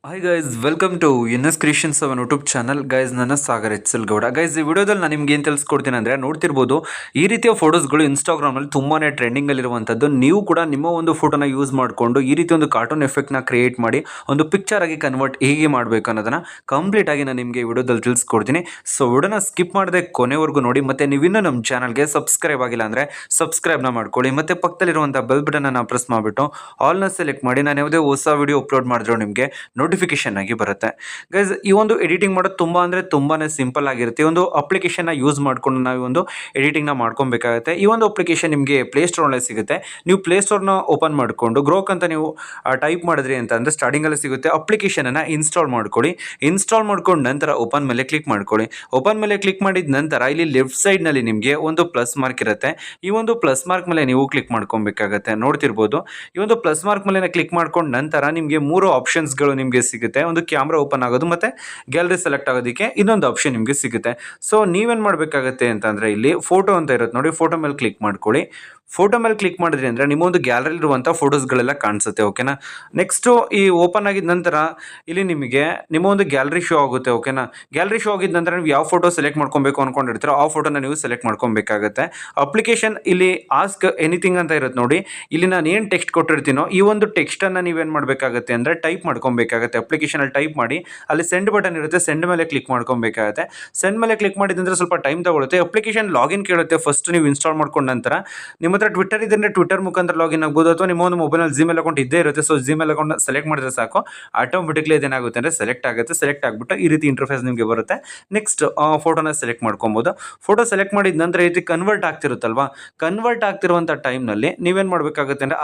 Hi guys, welcome to S creations ಅವನ್ YouTube channel. Guys, ನನ್ನ Sagar H L Gowda. Guys, ಈ ವಿಡಿಯೋದಲ್ಲಿ ನಾನು ನಿಮ್ಗೆ ಏನು ತಿಳಿಸ್ಕೊಡ್ತೀನಿ ಅಂದರೆ, ನೋಡ್ತಿರ್ಬೋದು ಈ ರೀತಿಯ ಫೋಟೋಸ್ಗಳು ಇನ್ಸ್ಟಾಗ್ರಾಮಲ್ಲಿ ತುಂಬಾ ಟ್ರೆಂಡಿಂಗಲ್ಲಿರುವಂಥದ್ದು. ನೀವು ಕೂಡ ನಿಮ್ಮ ಒಂದು ಫೋಟೋನ ಯೂಸ್ ಮಾಡಿಕೊಂಡು ಈ ರೀತಿ ಒಂದು ಕಾರ್ಟೂನ್ ಎಫೆಕ್ಟ್ನ ಕ್ರಿಯೇಟ್ ಮಾಡಿ ಒಂದು ಪಿಕ್ಚರ್ ಆಗಿ ಕನ್ವರ್ಟ್ ಹೇಗೆ ಮಾಡಬೇಕು ಅನ್ನೋದನ್ನು ಕಂಪ್ಲೀಟಾಗಿ ನಾನು ನಿಮಗೆ ಈ ವಿಡಿಯೋದಲ್ಲಿ ತಿಳಿಸ್ಕೊಡ್ತೀನಿ. ಸೊ ವಿಡಿಯೋನ ಸ್ಕಿಪ್ ಮಾಡದೆ ಕೊನೆವರೆಗೂ ನೋಡಿ. ಮತ್ತು ನೀವಿನ್ನೂ ನಮ್ಮ ಚಾನಲ್ಗೆ ಸಬ್ಸ್ಕ್ರೈಬ್ ಆಗಿಲ್ಲ ಅಂದರೆ ಸಬ್ಸ್ಕ್ರೈಬ್ನ ಮಾಡ್ಕೊಳ್ಳಿ. ಮತ್ತು ಪಕ್ಕದಲ್ಲಿರುವಂಥ ಬೆಲ್ ಬಟನನ್ನು ಪ್ರೆಸ್ ಮಾಡಿಬಿಟ್ಟು ಆಲ್ನ ಸೆಲೆಕ್ಟ್ ಮಾಡಿ. ನಾನು ಯಾವುದೇ ಹೊಸ ವಿಡಿಯೋ ಅಪ್ಲೋಡ್ ಮಾಡಿದ್ರು ನಿಮಗೆ ನೋಟಿಫಿಕೇಶನ್ ಆಗಿ ಬರುತ್ತೆ. ಗೈಸ್, ಈ ಒಂದು ಎಡಿಟಿಂಗ್ ಮಾಡೋದು ತುಂಬ ಅಂದರೆ ತುಂಬಾ ಸಿಂಪಲ್ ಆಗಿರುತ್ತೆ. ಈ ಒಂದು ಅಪ್ಲಿಕೇಶನ್ನ ಯೂಸ್ ಮಾಡಿಕೊಂಡು ನಾವು ಒಂದು ಎಡಿಟಿಂಗ್ನ ಮಾಡ್ಕೊಬೇಕಾಗುತ್ತೆ. ಈ ಒಂದು ಅಪ್ಲಿಕೇಶನ್ ನಿಮಗೆ ಪ್ಲೇಸ್ಟೋರ್ನಲ್ಲೇ ಸಿಗುತ್ತೆ. ನೀವು ಪ್ಲೇಸ್ಟೋರ್ನ ಓಪನ್ ಮಾಡಿಕೊಂಡು ಗ್ರೋಕ್ ಅಂತ ನೀವು ಟೈಪ್ ಮಾಡಿದ್ರಿ ಅಂತ ಅಂದರೆ ಸ್ಟಾರ್ಟಿಂಗಲ್ಲಿ ಸಿಗುತ್ತೆ. ಅಪ್ಲಿಕೇಶನನ್ನು ಇನ್ಸ್ಟಾಲ್ ಮಾಡ್ಕೊಳ್ಳಿ. ಇನ್ಸ್ಟಾಲ್ ಮಾಡ್ಕೊಂಡು ನಂತರ ಓಪನ್ ಮೇಲೆ ಕ್ಲಿಕ್ ಮಾಡ್ಕೊಳ್ಳಿ. ಓಪನ್ ಮೇಲೆ ಕ್ಲಿಕ್ ಮಾಡಿದ ನಂತರ ಇಲ್ಲಿ ಲೆಫ್ಟ್ ಸೈಡ್ನಲ್ಲಿ ನಿಮಗೆ ಒಂದು ಪ್ಲಸ್ ಮಾರ್ಕ್ ಇರುತ್ತೆ. ಈ ಒಂದು ಪ್ಲಸ್ ಮಾರ್ಕ್ ಮೇಲೆ ನೀವು ಕ್ಲಿಕ್ ಮಾಡ್ಕೊಬೇಕಾಗತ್ತೆ. ನೋಡ್ತಿರ್ಬೋದು, ಈ ಒಂದು ಪ್ಲಸ್ ಮಾರ್ಕ್ ಮೇಲೆ ಕ್ಲಿಕ್ ಮಾಡ್ಕೊಂಡು ನಂತರ ನಿಮಗೆ 3 ಆಪ್ಷನ್ಸ್ಗಳು ನಿಮಗೆ ಸಿಗುತ್ತೆ. ಒಂದು ಕ್ಯಾಮ್ರಾ ಓಪನ್ ಆಗೋದು, ಮತ್ತು ಗ್ಯಾಲರಿ ಸೆಲೆಕ್ಟ್ ಆಗೋದಕ್ಕೆ ಇನ್ನೊಂದು ಆಪ್ಷನ್ ನಿಮಗೆ ಸಿಗುತ್ತೆ. ಸೊ ನೀವೇನು ಮಾಡಬೇಕಾಗತ್ತೆ ಅಂತಂದರೆ, ಇಲ್ಲಿ ಫೋಟೋ ಅಂತ ಇರುತ್ತೆ ನೋಡಿ, ಫೋಟೋ ಮೇಲೆ ಕ್ಲಿಕ್ ಮಾಡ್ಕೊಳ್ಳಿ. ಫೋಟೋ ಮೇಲೆ ಕ್ಲಿಕ್ ಮಾಡಿದ್ರಿ ಅಂದರೆ ನಿಮ್ಮ ಒಂದು ಗ್ಯಾಲರಿಲಿರುವಂಥ ಫೋಟೋಸ್ಗಳೆಲ್ಲ ಕಾಣಿಸುತ್ತೆ. ಓಕೆನಾ. ನೆಕ್ಸ್ಟು ಈ ಓಪನ್ ಆಗಿದ ನಂತರ ಇಲ್ಲಿ ನಿಮಗೆ ನಿಮ್ಮ ಒಂದು ಗ್ಯಾಲರಿ ಶೋ ಆಗುತ್ತೆ. ಓಕೆನಾ. ಗ್ಯಾಲರಿ ಶೋ ಆಗಿದ ನಂತರ ನೀವು ಯಾವ ಫೋಟೋ ಸೆಲೆಕ್ಟ್ ಮಾಡ್ಕೊಬೇಕು ಅಂದ್ಕೊಂಡಿರ್ತೀರೋ ಆ ಫೋಟೋನ ನೀವು ಸೆಲೆಕ್ಟ್ ಮಾಡ್ಕೊಬೇಕಾಗತ್ತೆ. ಅಪ್ಲಿಕೇಶನ್ ಇಲ್ಲಿ ಆಸ್ಕ್ ಎನಿಥಿಂಗ್ ಅಂತ ಇರುತ್ತೆ ನೋಡಿ. ಇಲ್ಲಿ ನಾನು ಏನು ಟೆಕ್ಸ್ಟ್ ಕೊಟ್ಟಿರ್ತೀನೋ ಈ ಒಂದು ಟೆಕ್ಸ್ಟನ್ನು ನೀವೇನು ಮಾಡಬೇಕಾಗತ್ತೆ ಅಂದರೆ ಟೈಪ್ ಮಾಡ್ಕೊಬೇಕಾಗತ್ತೆ. ಅಪ್ಲಿಕೇಶನಲ್ಲಿ ಟೈಪ್ ಮಾಡಿ ಅಲ್ಲಿ ಸೆಂಡ್ ಬಟನ್ ಇರುತ್ತೆ, ಸೆಂಡ್ ಮೇಲೆ ಕ್ಲಿಕ್ ಮಾಡ್ಕೊಬೇಕಾಗತ್ತೆ. ಸೆಂಡ್ ಮೇಲೆ ಕ್ಲಿಕ್ ಮಾಡಿದಂದ್ರೆ ಸ್ವಲ್ಪ ಟೈಮ್ ತಗೊಳುತ್ತೆ. ಅಪ್ಲಿಕೇಶನ್ ಲಾಗಿನ್ ಕೇಳುತ್ತೆ. ಫಸ್ಟ್ ನೀವು ಇನ್ಸ್ಟಾಲ್ ಮಾಡ್ಕೊಂಡ ನಂತರ ನಿಮ್ಮ ಹತ್ರ ಟ್ವಿಟರ್ ಇದ್ರೆ ಟ್ವಿಟರ್ ಮುಖಾಂತರ ಲಾಗಿನ್ ಆಗ್ಬೋದು, ಅಥವಾ ನಿಮ್ಮ ಒಂದು ಮೊಬೈಲಲ್ಲಿ ಜಿಮೇಲ್ ಅಕೌಂಟ್ ಇದ್ದೇ ಇರುತ್ತೆ. ಸೊ ಜಿಮೇಲ್ ಅಕೌಂಟ್ ಸೆಲೆಕ್ಟ್ ಮಾಡಿದ್ರೆ ಸಾಕು, ಆಟೋಮೆಟಿಕ್ಲಿ ಇದೇನಾಗುತ್ತೆ ಅಂದರೆ ಸೆಲೆಕ್ಟ್ ಆಗುತ್ತೆ. ಸೆಲೆಕ್ಟ್ ಆಗಿಬಿಟ್ಟು ಈ ರೀತಿ ಇಂಟರ್ಫೇಸ್ ನಿಮಗೆ ಬರುತ್ತೆ. ನೆಕ್ಸ್ಟ್ ಫೋಟೋನ ಸೆಲೆಕ್ಟ್ ಮಾಡ್ಕೊಬೋದು. ಫೋಟೋ ಸೆಲೆಕ್ಟ್ ಮಾಡಿದ ನಂತರ ಈ ರೀತಿ ಕನ್ವರ್ಟ್ ಆಗ್ತಿರುತ್ತಲ್ವಾ, ಕನ್ವರ್ಟ್ ಆಗ್ತಿರುವಂಥ ಟೈಮ್ನಲ್ಲಿ ನೀವೇನು ಮಾಡಬೇಕಾಗುತ್ತೆ ಅಂದರೆ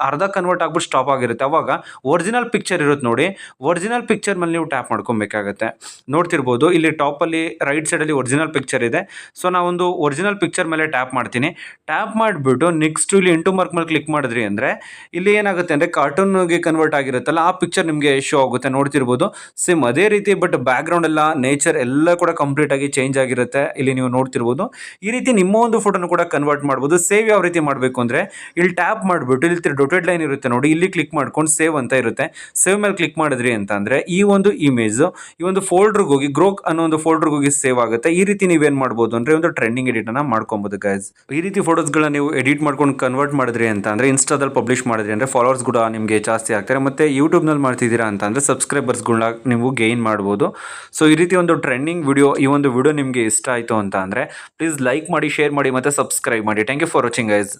ಅರ್ಧ ಕನ್ವರ್ಟ್ ಆಗ್ಬಿಟ್ಟು ಸ್ಟಾಪ್ ಆಗಿರುತ್ತೆ. ಅವಾಗ ಒರಿಜಿನಲ್ ಪಿಕ್ಚರ್ ಇರುತ್ತೆ ನೋಡಿ, ಒರಿಜಿನಲ್ ಪಿಕ್ಚರ್ ಮೇಲೆ ನೀವು ಟ್ಯಾಪ್ ಮಾಡ್ಕೊಬೇಕಾಗತ್ತೆ. ನೋಡ್ತಿರ್ಬೋದು ಇಲ್ಲಿ ಟಾಪಲ್ಲಿ ರೈಟ್ ಸೈಡಲ್ಲಿ ಒರಿಜಿನಲ್ ಪಿಕ್ಚರ್ ಇದೆ. ಸೊ ನಾವೊಂದು ಒರಿಜಿನಲ್ ಪಿಕ್ಚರ್ ಮೇಲೆ ಟ್ಯಾಪ್ ಮಾಡ್ತೀನಿ. ಟ್ಯಾಪ್ ಮಾಡಿಬಿಟ್ಟು ನೆಕ್ಸ್ಟ್ ಇಲ್ಲಿ ಇಂಟು ಮಾರ್ಕ್ ಮೇಲೆ ಕ್ಲಿಕ್ ಮಾಡಿದ್ರಿ ಅಂದರೆ ಇಲ್ಲಿ ಏನಾಗುತ್ತೆ ಅಂದರೆ ಕಾರ್ಟೂನ್ಗೆ ಕನ್ವರ್ಟ್ ಆಗಿರುತ್ತಲ್ಲ ಆ ಪಿಕ್ಚರ್ ನಿಮಗೆ ಶೋ ಆಗುತ್ತೆ. ನೋಡ್ತಿರ್ಬೋದು ಸೇಮ್ ಅದೇ ರೀತಿ, ಬಟ್ ಬ್ಯಾಕ್ಗ್ರೌಂಡ್ ಎಲ್ಲ ನೇಚರ್ ಎಲ್ಲ ಕೂಡ ಕಂಪ್ಲೀಟ್ ಆಗಿ ಚೇಂಜ್ ಆಗಿರುತ್ತೆ. ಇಲ್ಲಿ ನೀವು ನೋಡ್ತಿರ್ಬೋದು ಈ ರೀತಿ ನಿಮ್ಮ ಒಂದು ಫೋಟೋನು ಕೂಡ ಕನ್ವರ್ಟ್ ಮಾಡ್ಬೋದು. ಸೇವ್ ಯಾವ ರೀತಿ ಮಾಡಬೇಕು ಅಂದರೆ ಇಲ್ಲಿ ಟ್ಯಾಪ್ ಮಾಡಿಬಿಟ್ಟು ಇಲ್ಲಿ ಡೊಟೆಡ್ ಲೈನ್ ಇರುತ್ತೆ ನೋಡಿ, ಇಲ್ಲಿ ಕ್ಲಿಕ್ ಮಾಡ್ಕೊಂಡು ಸೇವ್ ಅಂತ ಇರುತ್ತೆ. ಸೇವ್ ಮೇಲೆ ಕ್ಲಿಕ್ ಮಾಡಿದ್ರಿ ಅಂತ ಅಂದರೆ ಈ ಒಂದು ಇಮೇಜು ಈ ಒಂದು ಫೋಲ್ಡರ್ಗೆ ಹೋಗಿ ಗ್ರೋಕ್ ಅನ್ನೋ ಒಂದು ಫೋಲ್ಡರ್ಗೆ ಹೋಗಿ ಸೇವ್ ಆಗುತ್ತೆ. ಈ ರೀತಿ ನೀವೇನು ಮಾಡ್ಬೋದು ಅಂದರೆ ಒಂದು ಟ್ರೆಂಡಿಂಗ್ ಎಡಿಟನ್ನು ಮಾಡ್ಕೊಬೋದು. ಗೈಸ್, ಈ ರೀತಿ ಫೋಟೋಸ್ಗಳನ್ನ ನೀವು ಎಡಿಟ್ ಮಾಡ್ಕೊಂಡು ಕನ್ವರ್ಟ್ ಮಾಡಿದ್ರಿ ಅಂತ ಅಂದರೆ ಇನ್ಸ್ಟಾದಲ್ಲಿ ಪಬ್ಲಿಷ್ ಮಾಡಿದ್ರಿ ಅಂದರೆ ಫಾಲೋವರ್ಸ್ ಕೂಡ ನಿಮಗೆ ಜಾಸ್ತಿ ಆಗ್ತಾರೆ. ಮತ್ತು ಯೂಟ್ಯೂಬ್ನಲ್ಲಿ ಮಾಡ್ತಿದ್ದೀರಾ ಅಂತ ಅಂದರೆ ಸಬ್ಸ್ಕ್ರೈಬರ್ಸ್ಗಳನ್ನ ನೀವು ಗೇನ್ ಮಾಡ್ಬೋದು. ಸೊ ಈ ರೀತಿ ಒಂದು ಟ್ರೆಂಡಿಂಗ್ ವಿಡಿಯೋ, ಈ ಒಂದು ವಿಡಿಯೋ ನಿಮಗೆ ಇಷ್ಟ ಆಯಿತು ಅಂತ ಅಂದರೆ ಪ್ಲೀಸ್ ಲೈಕ್ ಮಾಡಿ, ಶೇರ್ ಮಾಡಿ ಮತ್ತು ಸಬ್ಸ್ಕ್ರೈಬ್ ಮಾಡಿ. Thank you for watching guys.